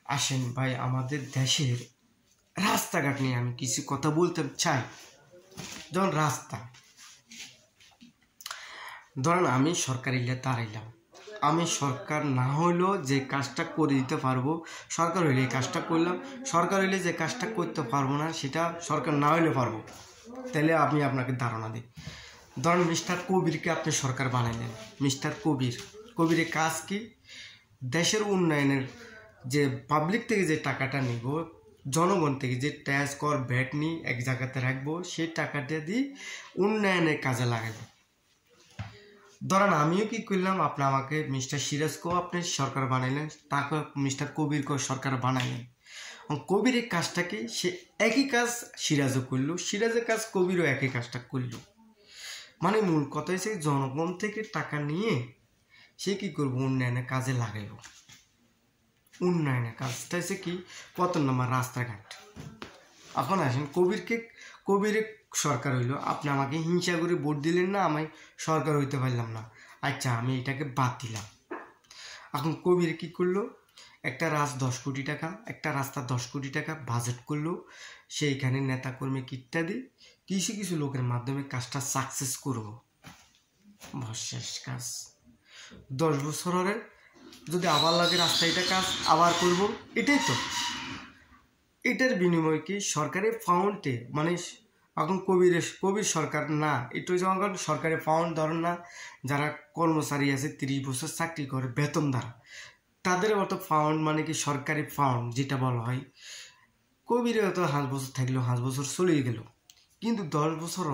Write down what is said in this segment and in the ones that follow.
আসেন ভাই, আমাদের দেশের রাস্তাঘাট নিয়ে আমি কিছু কথা বলতে চাই। যেমন রাস্তা, ধরেন আমি সরকার ইলে দাঁড়াইলাম, আমি সরকার না হইলেও যে কাজটা করে দিতে পারবো, সরকার হইলে এই কাজটা করলাম, সরকার হইলে যে কাজটা করতে পারবো না সেটা সরকার না হইলে পারবো। তাহলে আমি আপনাকে ধারণা দিই, ধরেন মিস্টার কবিরকে আপনি সরকার বানাইলেন। মিস্টার কবিরের কাজ কি? দেশের উন্নয়নের যে পাবলিক থেকে যে টাকাটা নিব, জনগণ থেকে যে ট্যাক্স কর ভ্যাট নিয়ে এক জায়গাতে রাখবো, সেই টাকাটা দিয়ে উন্নয়নের কাজে লাগাবো। ধরেন আমিও কি করলাম, আপনি আমাকে মিস্টার সিরাজকেও আপনি সরকার বানাইলেন, তাকে মিস্টার কবিরকেও সরকার বানাইলেন। কবিরের কাজটা কি? সে একই কাজ সিরাজও করলো, সিরাজের কাজ কবিরও একই কাজটা করলো। মানে মূল কথা হচ্ছে জনগণ থেকে টাকা নিয়ে সে কি করবো, উন্নয়নের কাজে লাগাইব। উন্নয়নের কাজটা হচ্ছে কি? কত নম্বর রাস্তাঘাট। এখন আসেন কবিরের সরকার হইলো, আপনি আমাকে হিংসা করে ভোট দিলেন না, আমি সরকার হইতে পারলাম না, আচ্ছা আমি এটাকে বাদ দিলাম। এখন কবির কি করলো, একটা 10 কোটি টাকা, একটা রাস্তা 10 কোটি টাকা বাজেট করলো, সেইখানে নেতাকর্মী ইত্যাদি কিছু কিছু লোকের মাধ্যমে কাজটা সাকসেস করব। শেষ কাজ 10 বছরের যদি আবার লাগে রাস্তা, এটা কাজ আবার করব, এটাই তো। এটার বিনিময়ে কি সরকারি ফাউন্ডে, মানে এখন কবির সরকার না, একটু যখন সরকারি ফাউন্ড ধরেন না, যারা কর্মচারী আছে 30 বছর চাকরি করে বেতনদার, তাদের মতো ফাউন্ড, মানে কি সরকারি ফাউন্ড যেটা বলা হয়। কবিরের হয়তো 5 বছর থাকলেও 5 বছর চলে গেল, কিন্তু 10 বছর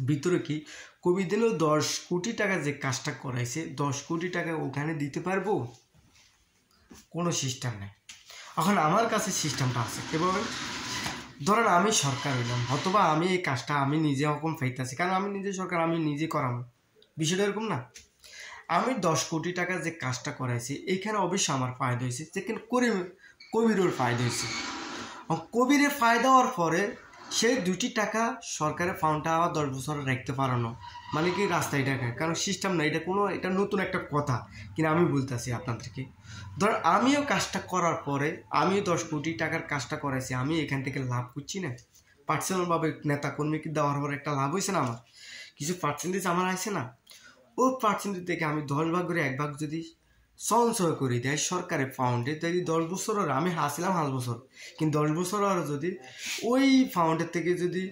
ভিতরে কি কবির দিলেও 10 কোটি টাকা যে কাজটা করাইছে, 10 কোটি টাকা ওখানে দিতে পারবো? কোনো সিস্টেম নেই। এখন আমার কাছে সিস্টেমটা আছে কিভাবে? ধরেন আমি সরকার হইলাম, অথবা আমি এই কাজটা আমি নিজে রকম ফাইতেছি, কারণ আমি নিজে সরকার, আমি নিজে করাম। বিষয়টা এরকম না, আমি 10 কোটি টাকা যে কাজটা করাইছি, এইখানে অবশ্যই আমার ফায়দা হয়েছে, যেখানে কবিরের ফায়দা হয়েছে। কবিরের ফায়দা হওয়ার পরে সেই 2টি টাকা সরকারের ফান্ডটা আবার 10 বছর রাখতে পারানো, মানে কি রাস্তা এটাকে, কারণ সিস্টেম না, এটা নতুন একটা কথা, কিন্তু আমি বলতেছি আপনাদেরকে। ধর আমিও কাজটা করার পরে, আমি 10 কোটি টাকার কাজটা করাইছি, আমি এখান থেকে লাভ করছি না, পার্সোনালভাবে নেতাকর্মীকে দেওয়ার পরে একটা লাভ হয়েছে না, আমার কিছু পার্সেন্টেজ আমার আছে না, ওই পার্সেন্টেজ থেকে আমি 10 ভাগ করে 1 ভাগ যদি সঞ্চয় করে দেয় সরকারের ফাউন্ডে, যদি 10 বছর আমি হাসিলাম 5 বছর, কিন্তু 10 বছর আর যদি ওই ফাউন্ডের থেকে যদি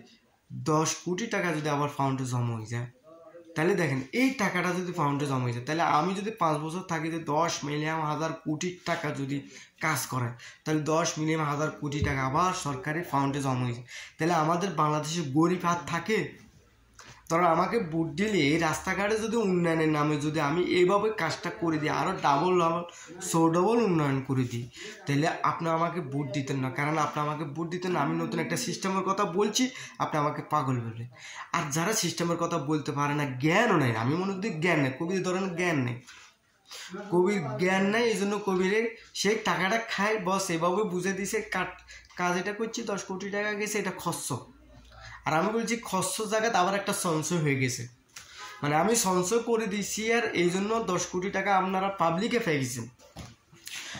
10 কোটি টাকা যদি আবার ফাউন্ডে জমা হয়ে যায়, তাহলে দেখেন এই টাকাটা যদি ফাউন্ডে জমা হয়ে যায়, তাহলে আমি যদি 5 বছর থাকি, যে 10 মিলিয়ন হাজার কোটি টাকা যদি কাজ করে, তাহলে 10 মিলিয়ন হাজার কোটি টাকা আবার সরকারি ফাউন্ডে জমা হয়ে যায়। তাহলে আমাদের বাংলাদেশে গরিব হাত থাকে? ধরো আমাকে ভোট দিলে এই রাস্তাঘাটে যদি উন্নয়নের নামে যদি আমি এইভাবে কাজটা করে দিই, আরও ডাবল উন্নয়ন করে দিই, তাহলে আপনি আমাকে ভোট দিতেন না। কারণ আপনি আমাকে ভোট দিতেন না, আমি নতুন একটা সিস্টেমের কথা বলছি, আপনি আমাকে পাগল বললেন। আর যারা সিস্টেমের কথা বলতে পারে না, জ্ঞানও নেই, আমি মনে করি জ্ঞান নেই, কবির ধরেন জ্ঞান নেই, কবির জ্ঞান নেই, এই জন্য কবিরে সেই টাকাটা খায়, বস এভাবে বুঝে দিছে কাজ এটা করছি, 10 কোটি টাকা গেছে, এটা খরচ। আর আমি বলছি খরচ জায়গাতে আবার একটা সঞ্চয় হয়ে গেছে, মানে আমি সঞ্চয় করে দিচ্ছি, আর এই জন্য 10 কোটি টাকা আপনারা পাবলিকে পেয়ে গেছেন।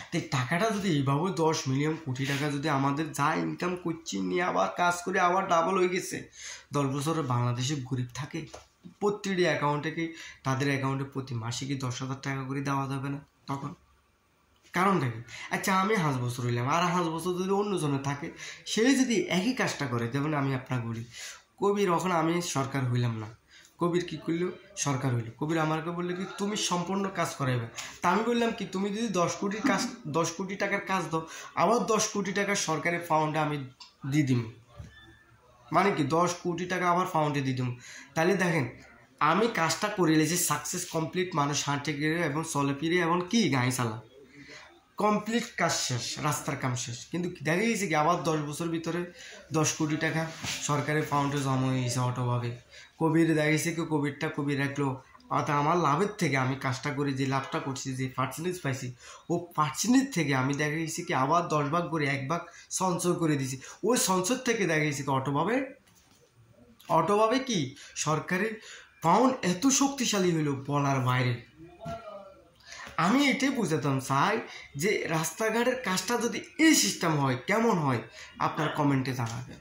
তো এই টাকাটা যদি এইভাবে 10 মিলিয়ন কোটি টাকা যদি আমাদের যা ইনকাম করছি নিয়ে আবার কাজ করে আবার ডাবল হয়ে গেছে, 10 বছরে বাংলাদেশে গরিব থাকে? প্রতিটি অ্যাকাউন্টে কি তাদের অ্যাকাউন্টে প্রতি মাসে কি 10,000 টাকা করে দেওয়া যাবে না তখন? কারণটা কি? আচ্ছা আমি 5 বছর হইলাম, আর 5 বছর যদি অন্যজনে থাকে, সে যদি একই কাজটা করে, যেমন আমি আপনাকে বলি, কবির ওখানে আমি সরকার হইলাম না, কবির কি করলো, সরকার হইলো, কবির আমাকে বললো কি তুমি সম্পূর্ণ কাজ করাইবে। তা আমি বললাম কি, তুমি যদি 10 কোটি টাকার কাজ দাও, আবার 10 কোটি টাকার সরকারি ফান্ডে আমি দিয়ে দিম, মানে কি 10 কোটি টাকা আবার ফান্ডে দিয়ে দিম। তাহলে দেখেন আমি কাজটা করে এলেছি, সাকসেস কমপ্লিট, মানুষ হাঁটে গিয়ে এবং চলে ফিরে এবং কি গাড়ি চালা কমপ্লিট, কাজ শেষ, রাস্তার কাম শেষ। কিন্তু দেখা গেছে কি আবার 10 বছর ভিতরে 10 কোটি টাকা সরকারি ফান্ডে জমা হয়েছে অটোভাবে। কবির দেখা গেছে কি কবির রাখলো, অর্থাৎ আমার লাভের থেকে আমি কাজটা করে যে লাভটা করছি, যে পার্সেন্টেজ পাইছি, ও পার্সেন্টেজ থেকে আমি দেখা গেছে কি আবার 10 ভাগ করে 1 ভাগ সঞ্চয় করে দিছি। ওই সঞ্চয় থেকে দেখা গেছে কি অটোভাবে কি সরকারি ফাউন্ড এত শক্তিশালী হইল বলার বাইরে। আমি এটাই বুঝাতাম চাই যে রাস্তাঘাটের কাজটা যদি এই সিস্টেম হয় কেমন হয় আপনার কমেন্টে জানাবেন।